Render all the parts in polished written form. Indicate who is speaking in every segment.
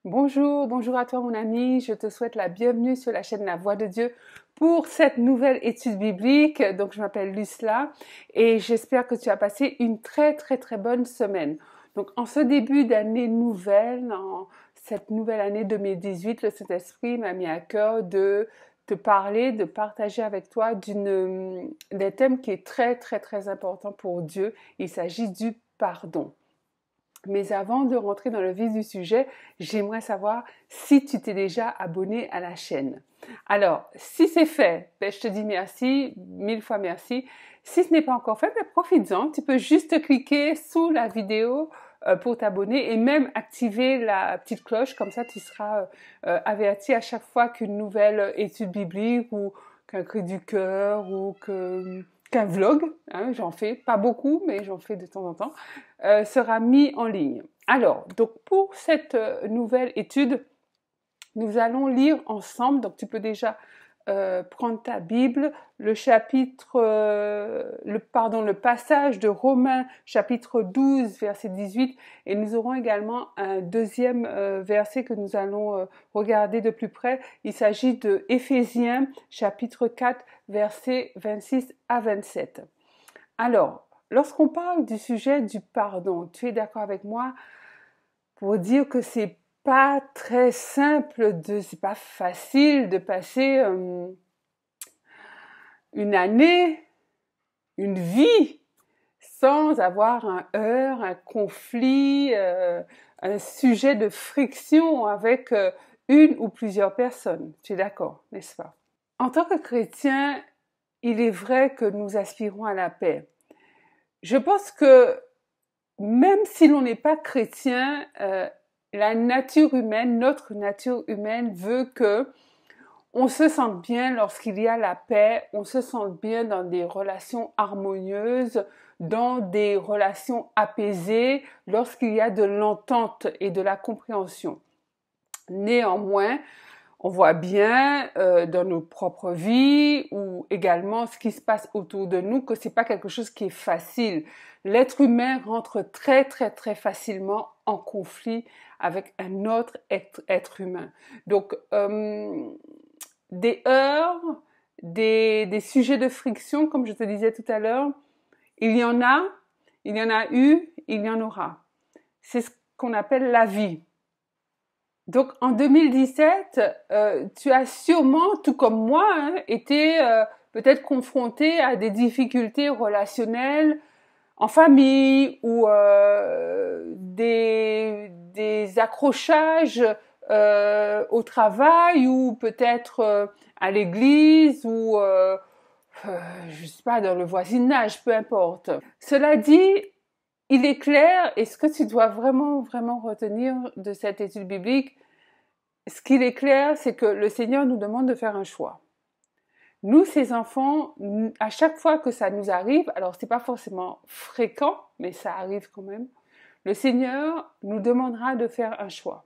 Speaker 1: Bonjour à toi mon ami, je te souhaite la bienvenue sur la chaîne La Voix de Dieu pour cette nouvelle étude biblique. Donc je m'appelle Lucela et j'espère que tu as passé une très bonne semaine. Donc en ce début d'année nouvelle, en cette nouvelle année 2018, le Saint-Esprit m'a mis à cœur de te parler, de partager avec toi d'un thème qui est très important pour Dieu. Il s'agit du pardon. Mais avant de rentrer dans le vif du sujet, j'aimerais savoir si tu t'es déjà abonné à la chaîne. Alors, si c'est fait, je te dis merci, 1000 fois merci. Si ce n'est pas encore fait, profites-en. Tu peux juste cliquer sous la vidéo pour t'abonner et même activer la petite cloche. Comme ça, tu seras averti à chaque fois qu'une nouvelle étude biblique ou qu'un cri du cœur ou qu'un vlog, hein, j'en fais pas beaucoup, mais j'en fais de temps en temps, sera mis en ligne. Alors, donc pour cette nouvelle étude, nous allons lire ensemble, donc tu peux déjà prendre ta Bible, le passage de Romains chapitre 12 verset 18 et nous aurons également un deuxième verset que nous allons regarder de plus près. Il s'agit de Éphésiens chapitre 4 versets 26 à 27. Alors, lorsqu'on parle du sujet du pardon, tu es d'accord avec moi pour dire que c'est pas très simple, c'est pas facile de passer une année, une vie sans avoir un heurt, un conflit, un sujet de friction avec une ou plusieurs personnes. Tu es d'accord, n'est-ce pas? En tant que chrétien, il est vrai que nous aspirons à la paix. Je pense que même si l'on n'est pas chrétien, la nature humaine, notre nature humaine veut que on se sente bien lorsqu'il y a la paix, on se sente bien dans des relations harmonieuses, dans des relations apaisées, lorsqu'il y a de l'entente et de la compréhension. Néanmoins, on voit bien dans nos propres vies ou également ce qui se passe autour de nous que c'est pas quelque chose qui est facile. L'être humain rentre très facilement en conflit avec un autre être humain. Donc des heurts, des sujets de friction, comme je te disais tout à l'heure, il y en a eu, il y en aura. C'est ce qu'on appelle la vie. Donc en 2017, tu as sûrement, tout comme moi, hein, été peut-être confronté à des difficultés relationnelles en famille ou des accrochages au travail ou peut-être à l'église ou je sais pas, dans le voisinage, peu importe. Cela dit, il est clair, et ce que tu dois vraiment retenir de cette étude biblique, ce qu'il est clair, c'est que le Seigneur nous demande de faire un choix. Nous, ses enfants, à chaque fois que ça nous arrive, alors c'est pas forcément fréquent, mais ça arrive quand même, le Seigneur nous demandera de faire un choix.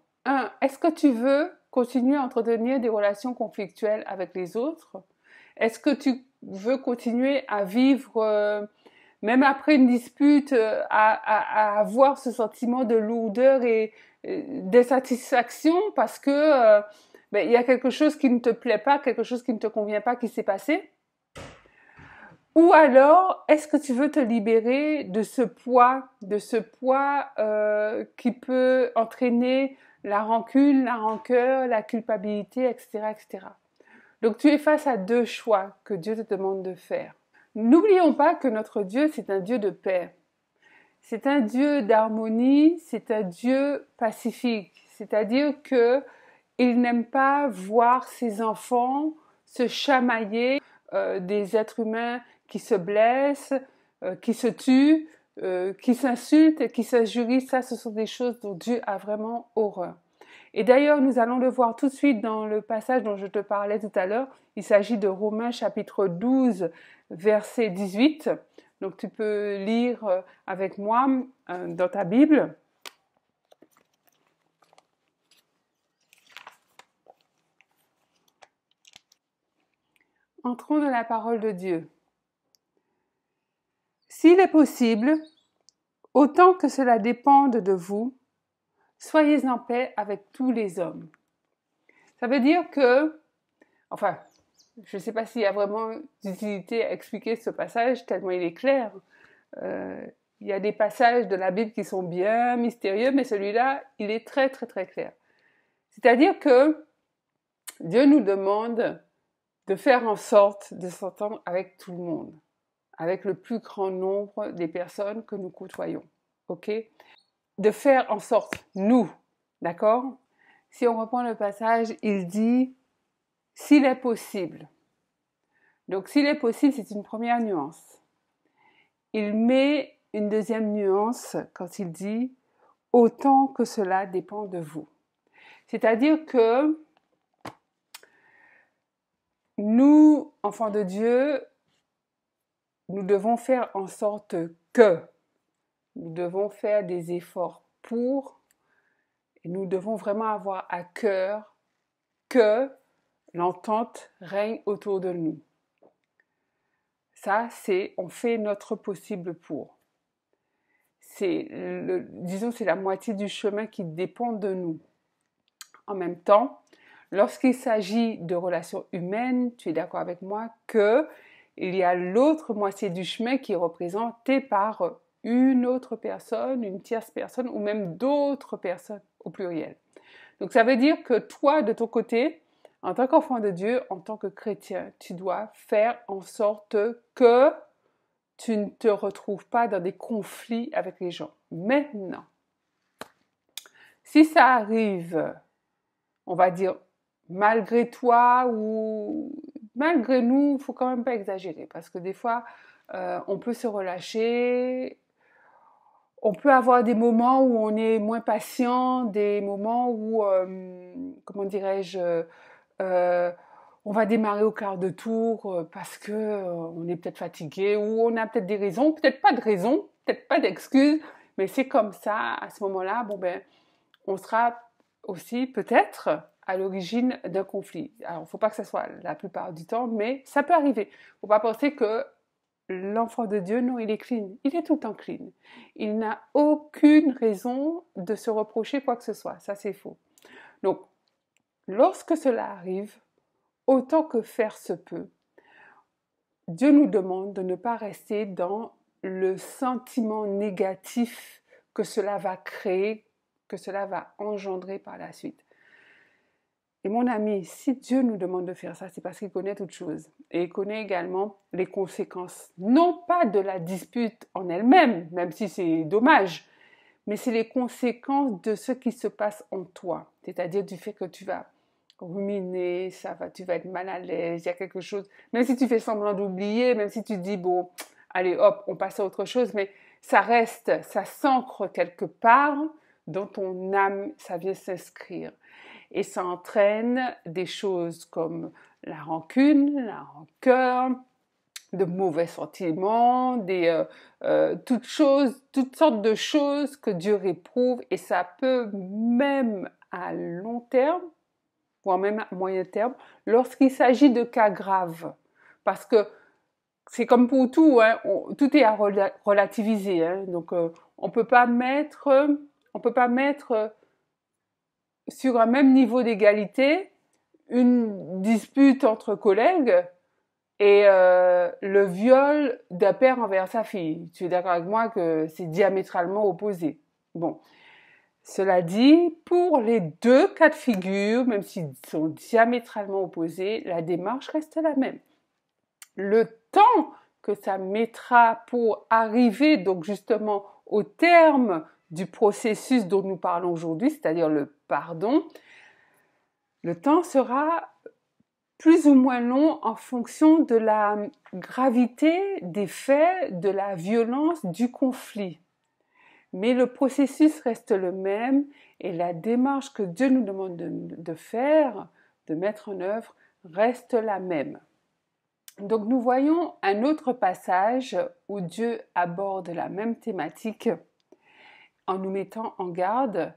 Speaker 1: Est-ce que tu veux continuer à entretenir des relations conflictuelles avec les autres? Est-ce que tu veux continuer à vivre, même après une dispute, à avoir ce sentiment de lourdeur et d'insatisfaction parce que il y a quelque chose qui ne te plaît pas, quelque chose qui ne te convient pas qui s'est passé? Ou alors, est-ce que tu veux te libérer de ce poids qui peut entraîner la rancune, la rancœur, la culpabilité, etc. Donc tu es face à deux choix que Dieu te demande de faire. N'oublions pas que notre Dieu, c'est un Dieu de paix. C'est un Dieu d'harmonie, c'est un Dieu pacifique. C'est-à-dire que il n'aime pas voir ses enfants se chamailler, des êtres humains qui se blessent, qui se tuent, qui s'insultent, qui s'injurient. Ça, ce sont des choses dont Dieu a vraiment horreur. Et d'ailleurs, nous allons le voir tout de suite dans le passage dont je te parlais tout à l'heure. Il s'agit de Romains chapitre 12, verset 18. Donc tu peux lire avec moi dans ta Bible. entrons dans la parole de Dieu. S'il est possible, autant que cela dépende de vous, soyez en paix avec tous les hommes. Ça veut dire que, enfin, je ne sais pas s'il y a vraiment d'utilité à expliquer ce passage tellement il est clair. Il y a des passages de la Bible qui sont bien mystérieux, mais celui-là, il est très très très clair. C'est-à-dire que Dieu nous demande de faire en sorte de s'entendre avec tout le monde, avec le plus grand nombre des personnes que nous côtoyons, ok? De faire en sorte, nous, d'accord? Si on reprend le passage, il dit « s'il est possible ». Donc, s'il est possible, c'est une première nuance. Il met une deuxième nuance quand il dit « autant que cela dépend de vous ». C'est-à-dire que nous, enfants de Dieu, nous devons faire en sorte que, nous devons faire des efforts pour, et nous devons vraiment avoir à cœur que l'entente règne autour de nous. Ça, c'est, on fait notre possible pour. C'est la moitié du chemin qui dépend de nous. En même temps, lorsqu'il s'agit de relations humaines, tu es d'accord avec moi que il y a l'autre moitié du chemin qui est représentée par une autre personne, une tierce personne ou même d'autres personnes au pluriel. Donc ça veut dire que toi, de ton côté, en tant qu'enfant de Dieu, en tant que chrétien, tu dois faire en sorte que tu ne te retrouves pas dans des conflits avec les gens. Maintenant, si ça arrive, on va dire, malgré toi ou malgré nous, il ne faut quand même pas exagérer parce que des fois, on peut se relâcher, on peut avoir des moments où on est moins patient, des moments où, comment dirais-je, on va démarrer au quart de tour parce que on est peut-être fatigué ou on a peut-être des raisons, peut-être pas de raisons, peut-être pas d'excuses, mais c'est comme ça, à ce moment-là, bon ben, on sera aussi peut-être à l'origine d'un conflit. Alors, il ne faut pas que ça soit la plupart du temps, mais ça peut arriver. Il ne faut pas penser que l'enfant de Dieu, non, il est clean. Il est tout le temps clean. Il n'a aucune raison de se reprocher quoi que ce soit. Ça, c'est faux. Donc, lorsque cela arrive, autant que faire se peut, Dieu nous demande de ne pas rester dans le sentiment négatif que cela va créer, que cela va engendrer par la suite. Et mon ami, si Dieu nous demande de faire ça, c'est parce qu'il connaît toutes choses. Et il connaît également les conséquences, non pas de la dispute en elle-même, même si c'est dommage, mais c'est les conséquences de ce qui se passe en toi. C'est-à-dire du fait que tu vas ruminer, tu vas être mal à l'aise, il y a quelque chose, même si tu fais semblant d'oublier, même si tu dis, bon, allez hop, on passe à autre chose, mais ça reste, ça s'ancre quelque part dans ton âme, ça vient s'inscrire. Et ça entraîne des choses comme la rancune, la rancœur, de mauvais sentiments, toutes sortes de choses que Dieu réprouve. Et ça peut même à long terme, voire même à moyen terme, lorsqu'il s'agit de cas graves. Parce que c'est comme pour tout, hein, tout est à relativiser. Hein, donc on peut pas mettre sur un même niveau d'égalité une dispute entre collègues et le viol d'un père envers sa fille. Tu es d'accord avec moi que c'est diamétralement opposé. Bon, cela dit, pour les deux cas de figure, même s'ils sont diamétralement opposés, la démarche reste la même. Le temps que ça mettra pour arriver donc justement au terme du processus dont nous parlons aujourd'hui, c'est-à-dire le pardon, le temps sera plus ou moins long en fonction de la gravité des faits, de la violence du conflit. Mais le processus reste le même et la démarche que Dieu nous demande de faire, de mettre en œuvre, reste la même. Donc nous voyons un autre passage où Dieu aborde la même thématique en nous mettant en garde.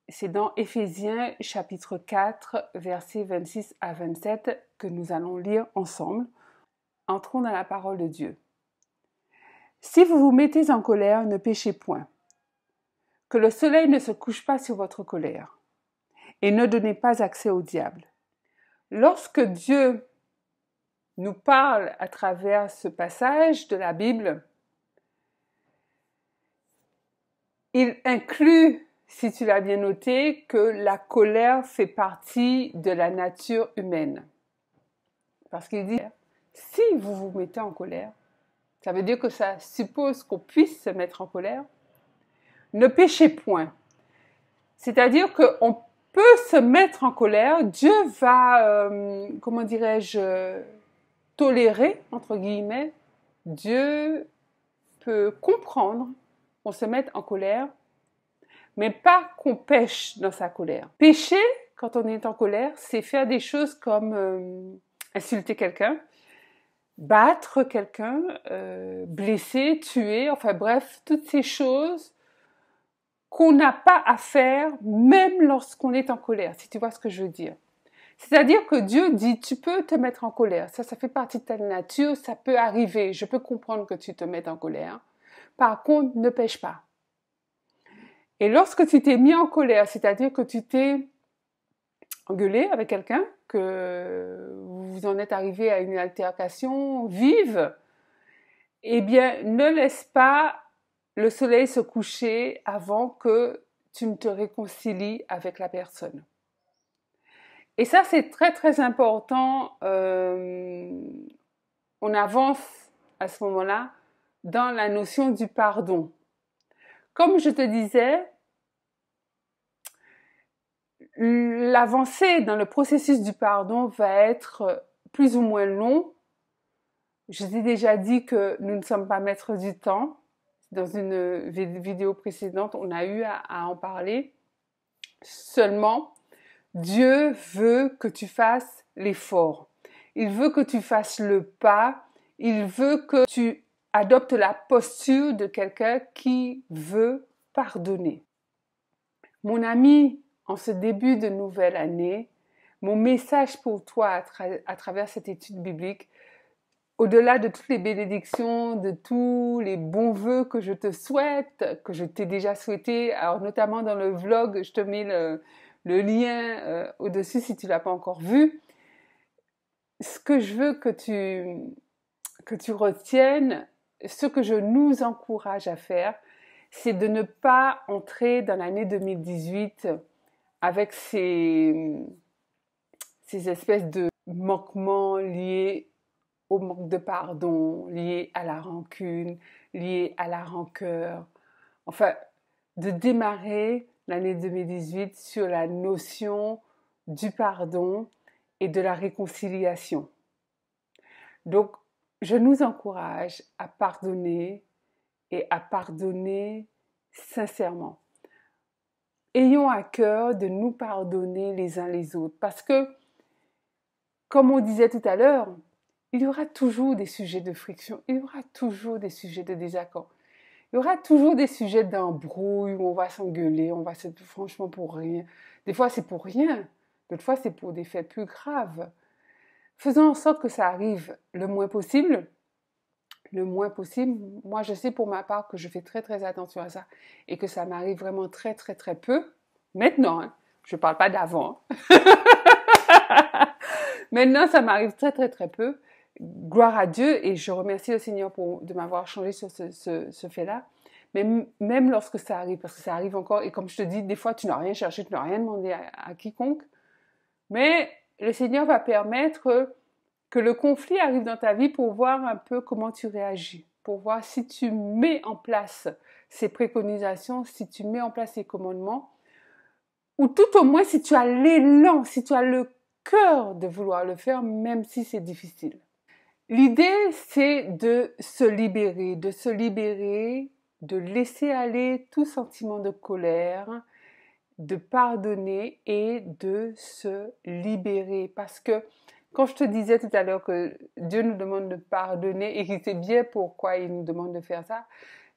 Speaker 1: C'est dans Éphésiens chapitre 4, versets 26 à 27 que nous allons lire ensemble. Entrons dans la parole de Dieu. Si vous vous mettez en colère, ne péchez point. Que le soleil ne se couche pas sur votre colère. Et ne donnez pas accès au diable. Lorsque Dieu nous parle à travers ce passage de la Bible, il inclut, si tu l'as bien noté, que la colère fait partie de la nature humaine. Parce qu'il dit, si vous vous mettez en colère, ça veut dire que ça suppose qu'on puisse se mettre en colère, ne péchez point. C'est-à-dire qu'on peut se mettre en colère, Dieu va, comment dirais-je, tolérer, entre guillemets, Dieu peut comprendre qu'on se mette en colère, mais pas qu'on pêche dans sa colère. Pécher, quand on est en colère, c'est faire des choses comme insulter quelqu'un, battre quelqu'un, blesser, tuer, enfin bref, toutes ces choses qu'on n'a pas à faire même lorsqu'on est en colère, si tu vois ce que je veux dire. C'est-à-dire que Dieu dit, tu peux te mettre en colère, ça fait partie de ta nature, ça peut arriver, je peux comprendre que tu te mettes en colère. Par contre, ne pêche pas. Et lorsque tu t'es mis en colère, c'est-à-dire que tu t'es engueulé avec quelqu'un, que vous en êtes arrivé à une altercation vive, eh bien, ne laisse pas le soleil se coucher avant que tu ne te réconcilies avec la personne. Et ça, c'est très, très important. On avance à ce moment-là dans la notion du pardon. Comme je te disais, l'avancée dans le processus du pardon va être plus ou moins long. Je t'ai déjà dit que nous ne sommes pas maîtres du temps. Dans une vidéo précédente, on a eu à en parler. Seulement, Dieu veut que tu fasses l'effort. Il veut que tu fasses le pas. Il veut que tu adoptes la posture de quelqu'un qui veut pardonner. Mon ami, en ce début de nouvelle année, mon message pour toi à travers cette étude biblique, au-delà de toutes les bénédictions, de tous les bons vœux que je te souhaite, que je t'ai déjà souhaité, alors notamment dans le vlog, je te mets le lien au-dessus si tu ne l'as pas encore vu. Ce que je veux que tu retiennes, ce que je nous encourage à faire, c'est de ne pas entrer dans l'année 2018 avec ces espèces de manquements liés au manque de pardon, liés à la rancune, liés à la rancœur. Enfin, de démarrer l'année 2018 sur la notion du pardon et de la réconciliation. Donc, je nous encourage à pardonner et à pardonner sincèrement. Ayons à cœur de nous pardonner les uns les autres parce que, comme on disait tout à l'heure, il y aura toujours des sujets de friction, il y aura toujours des sujets de désaccord, il y aura toujours des sujets d'embrouille où on va s'engueuler, on va se franchement pour rien. Des fois c'est pour rien, d'autres fois c'est pour des faits plus graves. Faisons en sorte que ça arrive le moins possible. Le moins possible. Moi, je sais pour ma part que je fais très très attention à ça et que ça m'arrive vraiment très très très peu. Maintenant, hein, je ne parle pas d'avant. Maintenant, ça m'arrive très très très peu. Gloire à Dieu et je remercie le Seigneur de m'avoir changé sur ce fait-là. Mais même lorsque ça arrive, parce que ça arrive encore, et comme je te dis, des fois tu n'as rien cherché, tu n'as rien demandé à quiconque, mais le Seigneur va permettre que le conflit arrive dans ta vie pour voir un peu comment tu réagis, pour voir si tu mets en place ces préconisations, si tu mets en place ces commandements, ou tout au moins si tu as l'élan, si tu as le cœur de vouloir le faire, même si c'est difficile. L'idée, c'est de se libérer, de laisser aller tout sentiment de colère, de pardonner et de se libérer. Parce que quand je te disais tout à l'heure que Dieu nous demande de pardonner et qu'il sait bien pourquoi il nous demande de faire ça,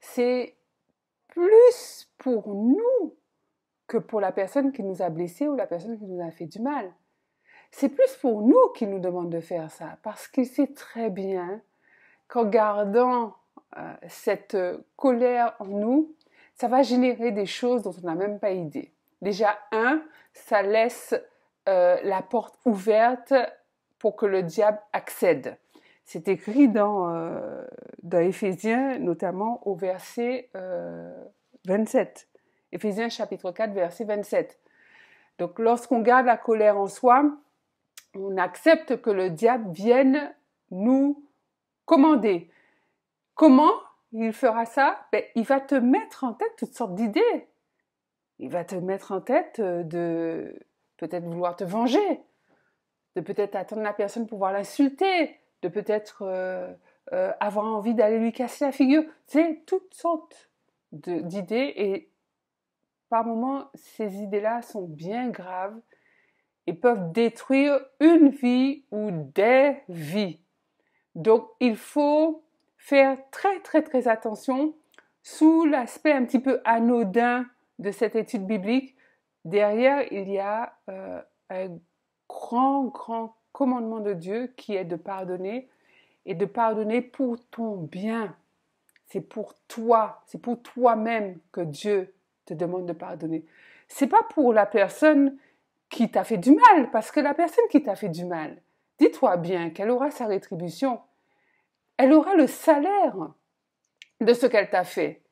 Speaker 1: c'est plus pour nous que pour la personne qui nous a blessés ou la personne qui nous a fait du mal. c'est plus pour nous qu'il nous demande de faire ça, parce qu'il sait très bien qu'en gardant cette colère en nous, ça va générer des choses dont on n'a même pas idée. Déjà, ça laisse la porte ouverte pour que le diable accède. C'est écrit dans Éphésiens, notamment au verset 27. Éphésiens chapitre 4, verset 27. Donc, lorsqu'on garde la colère en soi, on accepte que le diable vienne nous commander. Comment il fera ça? Il va te mettre en tête toutes sortes d'idées. Il va te mettre en tête de peut-être vouloir te venger, de peut-être attendre la personne pour pouvoir l'insulter, de peut-être avoir envie d'aller lui casser la figure. C'est toutes sortes d'idées et par moments, ces idées-là sont bien graves et peuvent détruire une vie ou des vies. Donc, il faut faire très, très, très attention sous l'aspect un petit peu anodin de cette étude biblique. Derrière, il y a un grand, grand commandement de Dieu qui est de pardonner et de pardonner pour ton bien. C'est pour toi, c'est pour toi-même que Dieu te demande de pardonner. C'est pas pour la personne qui t'a fait du mal, parce que la personne qui t'a fait du mal, dis-toi bien qu'elle aura sa rétribution. Elle aura le salaire de ce qu'elle t'a fait.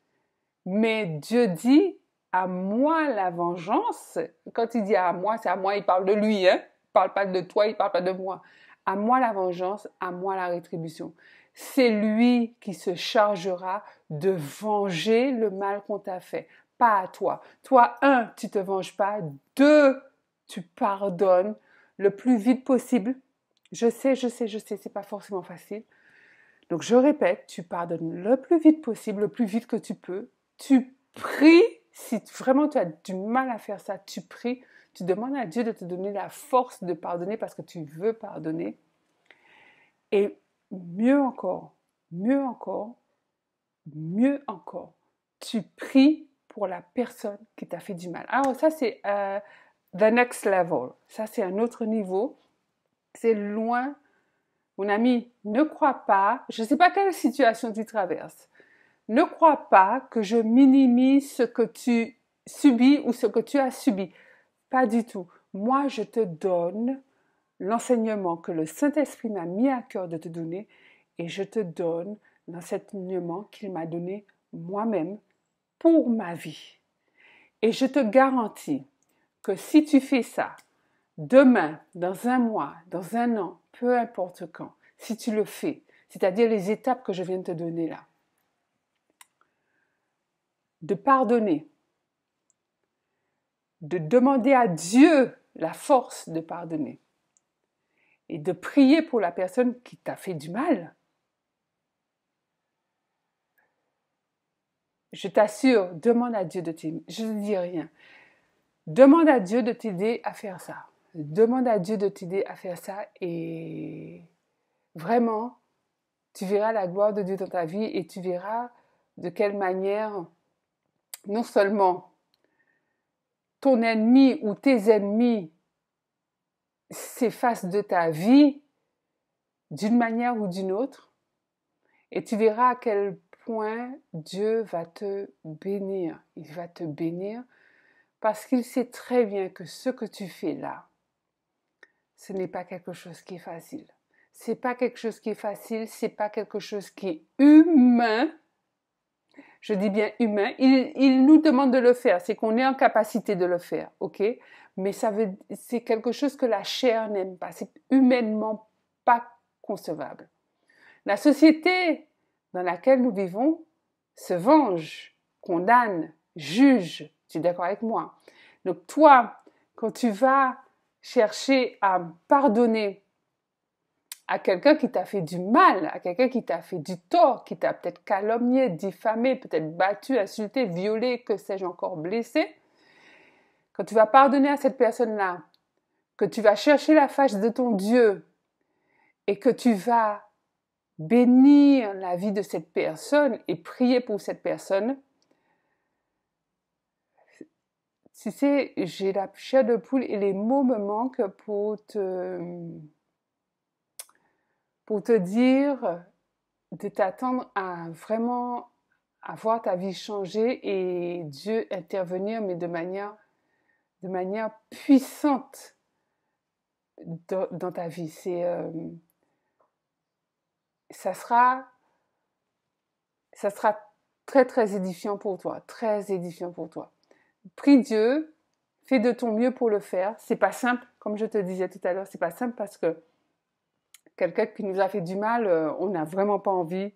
Speaker 1: Mais Dieu dit, à moi la vengeance. Quand il dit à moi, c'est à moi, il parle de lui, hein? Il parle pas de toi, il parle pas de moi. À moi la vengeance, à moi la rétribution. C'est lui qui se chargera de venger le mal qu'on t'a fait, pas à toi. Toi, tu te venges pas. 2, tu pardonnes le plus vite possible. Je sais, c'est pas forcément facile. Donc, je répète, tu pardonnes le plus vite possible, le plus vite que tu peux. Tu pries, si vraiment tu as du mal à faire ça, tu pries, tu demandes à Dieu de te donner la force de pardonner parce que tu veux pardonner. Et mieux encore, tu pries pour la personne qui t'a fait du mal. Alors ça, c'est the next level. Ça, c'est un autre niveau. C'est loin. Mon ami, ne crois pas, je ne sais pas quelle situation tu traverses, ne crois pas que je minimise ce que tu subis ou ce que tu as subi. Pas du tout. Moi, je te donne l'enseignement que le Saint-Esprit m'a mis à cœur de te donner et je te donne l'enseignement qu'il m'a donné moi-même pour ma vie. Et je te garantis que si tu fais ça, demain, dans un mois, dans un an, peu importe quand, si tu le fais, c'est-à-dire les étapes que je viens de te donner là, de pardonner, de demander à Dieu la force de pardonner et de prier pour la personne qui t'a fait du mal, je t'assure, demande à Dieu de t'aider. Je ne dis rien. Demande à Dieu de t'aider à faire ça. Demande à Dieu de t'aider à faire ça et vraiment, tu verras la gloire de Dieu dans ta vie et tu verras de quelle manière non seulement ton ennemi ou tes ennemis s'effacent de ta vie d'une manière ou d'une autre et tu verras à quel point Dieu va te bénir. Il va te bénir parce qu'il sait très bien que ce que tu fais là, ce n'est pas quelque chose qui est facile. C'est pas quelque chose qui est facile, c'est pas quelque chose qui est humain. Je dis bien humain. Il nous demande de le faire, c'est qu'on est en capacité de le faire, ok? Mais c'est quelque chose que la chair n'aime pas, c'est humainement pas concevable. La société dans laquelle nous vivons se venge, condamne, juge. Tu es d'accord avec moi? Donc toi, quand tu vas chercher à pardonner à quelqu'un qui t'a fait du mal, à quelqu'un qui t'a fait du tort, qui t'a peut-être calomnié, diffamé, peut-être battu, insulté, violé, que sais-je encore, blessé, quand tu vas pardonner à cette personne-là, que tu vas chercher la face de ton Dieu et que tu vas bénir la vie de cette personne et prier pour cette personne, Tu sais, j'ai la chair de poule et les mots me manquent pour te dire de t'attendre à vraiment à voir ta vie changer et Dieu intervenir, mais de manière puissante dans ta vie. Ça sera, ça sera très, très édifiant pour toi, très édifiant pour toi. Prie Dieu, fais de ton mieux pour le faire. C'est pas simple, comme je te disais tout à l'heure, c'est pas simple parce que quelqu'un qui nous a fait du mal, on n'a vraiment pas envie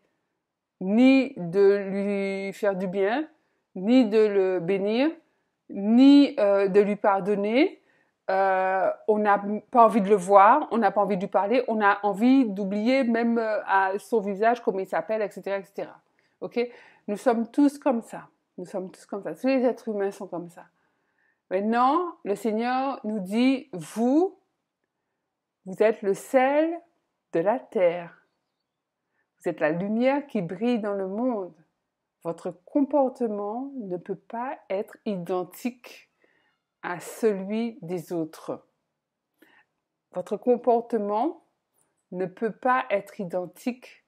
Speaker 1: ni de lui faire du bien, ni de le bénir, ni de lui pardonner. On n'a pas envie de le voir, on n'a pas envie de lui parler, on a envie d'oublier même à son visage comment il s'appelle, etc., etc. Ok? Nous sommes tous comme ça. Nous sommes tous comme ça. Tous les êtres humains sont comme ça. Maintenant, le Seigneur nous dit, vous êtes le sel de la terre. Vous êtes la lumière qui brille dans le monde. Votre comportement ne peut pas être identique à celui des autres. Votre comportement ne peut pas être identique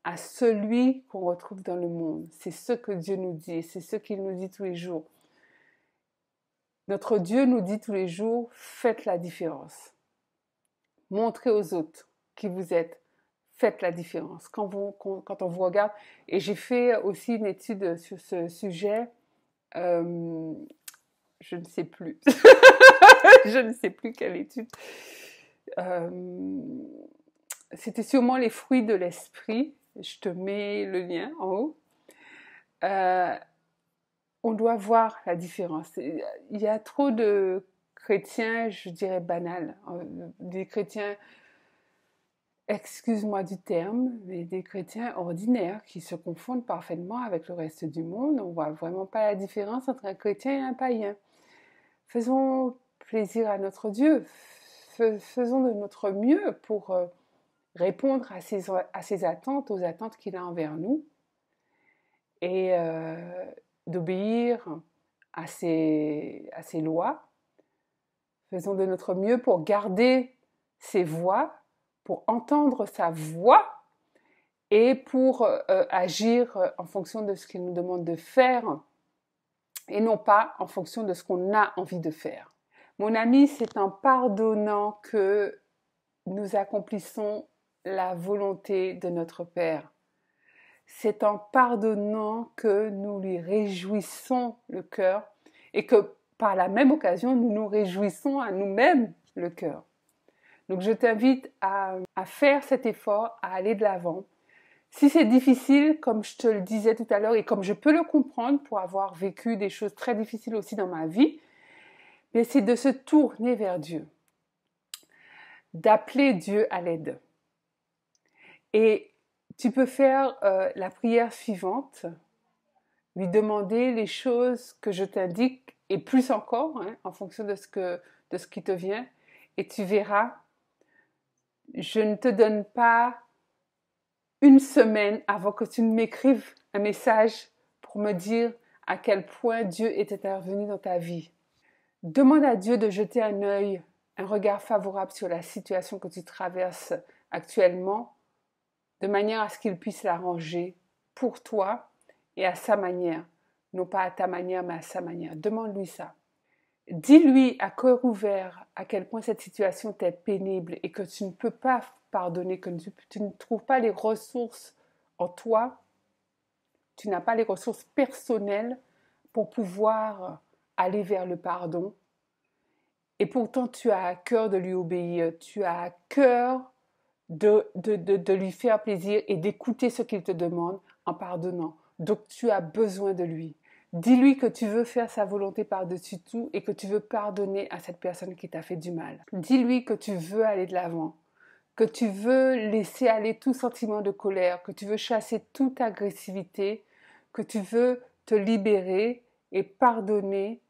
Speaker 1: à celui qu'on retrouve dans le monde. C'est ce que Dieu nous dit et c'est ce qu'il nous dit tous les jours. Notre Dieu nous dit tous les jours, faites la différence. Montrez aux autres qui vous êtes. Faites la différence. Quand on vous regarde, et j'ai fait aussi une étude sur ce sujet, je ne sais plus. Je ne sais plus quelle étude. C'était sûrement les fruits de l'esprit. Je te mets le lien en haut. On doit voir la différence. Il y a trop de chrétiens, je dirais banals, des chrétiens, excuse-moi du terme, mais des chrétiens ordinaires qui se confondent parfaitement avec le reste du monde. On ne voit vraiment pas la différence entre un chrétien et un païen. Faisons plaisir à notre Dieu. Faisons de notre mieux pour répondre à ses attentes, aux attentes qu'il a envers nous et d'obéir à ses lois. Faisons de notre mieux pour garder ses voies, pour entendre sa voix et pour agir en fonction de ce qu'il nous demande de faire et non pas en fonction de ce qu'on a envie de faire. Mon ami, c'est en pardonnant que nous accomplissons la volonté de notre Père. C'est en pardonnant que nous lui réjouissons le cœur et que par la même occasion, nous nous réjouissons à nous-mêmes le cœur. Donc je t'invite à faire cet effort, à aller de l'avant. Si c'est difficile, comme je te le disais tout à l'heure et comme je peux le comprendre pour avoir vécu des choses très difficiles aussi dans ma vie, mais c'est de se tourner vers Dieu, d'appeler Dieu à l'aide. Et tu peux faire la prière suivante, lui demander les choses que je t'indique et plus encore, en fonction de ce qui te vient, et tu verras, je ne te donne pas une semaine avant que tu ne m'écrives un message pour me dire à quel point Dieu est intervenu dans ta vie. Demande à Dieu de jeter un œil, un regard favorable sur la situation que tu traverses actuellement, de manière à ce qu'il puisse l'arranger pour toi et à sa manière. Non pas à ta manière, mais à sa manière. Demande-lui ça. Dis-lui à cœur ouvert à quel point cette situation t'est pénible et que tu ne peux pas pardonner, que tu ne trouves pas les ressources en toi, tu n'as pas les ressources personnelles pour pouvoir aller vers le pardon. Et pourtant, tu as à cœur de lui obéir, tu as à cœur de lui faire plaisir et d'écouter ce qu'il te demande en pardonnant. Donc, tu as besoin de lui. Dis-lui que tu veux faire sa volonté par-dessus tout et que tu veux pardonner à cette personne qui t'a fait du mal. Dis-lui que tu veux aller de l'avant, que tu veux laisser aller tout sentiment de colère, que tu veux chasser toute agressivité, que tu veux te libérer et pardonner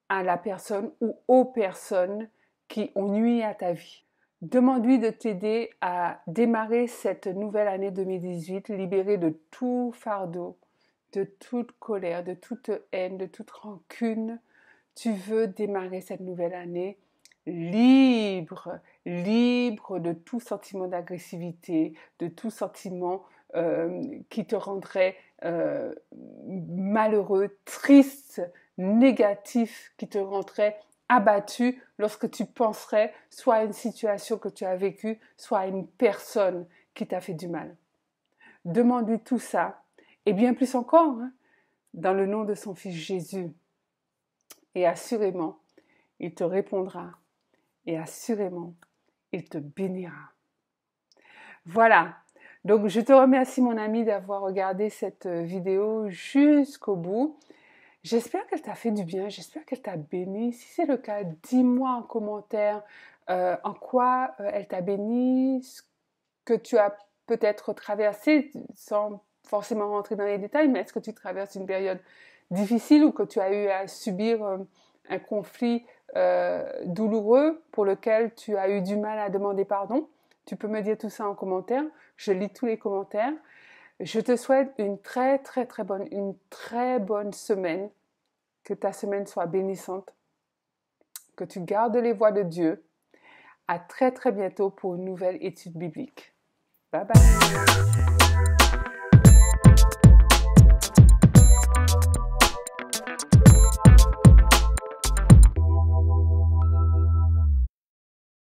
Speaker 1: à la personne ou aux personnes qui ont nui à ta vie. Demande-lui de t'aider à démarrer cette nouvelle année 2018 libérée de tout fardeau, de toute colère, de toute haine, de toute rancune, tu veux démarrer cette nouvelle année libre, libre de tout sentiment d'agressivité, de tout sentiment qui te rendrait malheureux, triste, négatif, qui te rendrait abattu lorsque tu penserais soit à une situation que tu as vécue, soit à une personne qui t'a fait du mal. Demande-lui tout ça, et bien plus encore, hein, dans le nom de son Fils Jésus. Et assurément, il te répondra, et assurément, il te bénira. Voilà, donc je te remercie mon ami d'avoir regardé cette vidéo jusqu'au bout. J'espère qu'elle t'a fait du bien, j'espère qu'elle t'a béni. Si c'est le cas, dis-moi en commentaire en quoi elle t'a béni, ce que tu as peut-être traversé, sans forcément rentrer dans les détails, mais est-ce que tu traverses une période difficile ou que tu as eu à subir un conflit douloureux pour lequel tu as eu du mal à demander pardon? Tu peux me dire tout ça en commentaire, je lis tous les commentaires. Je te souhaite une très bonne semaine, que ta semaine soit bénissante, que tu gardes les voies de Dieu. À très bientôt pour une nouvelle étude biblique. Bye bye.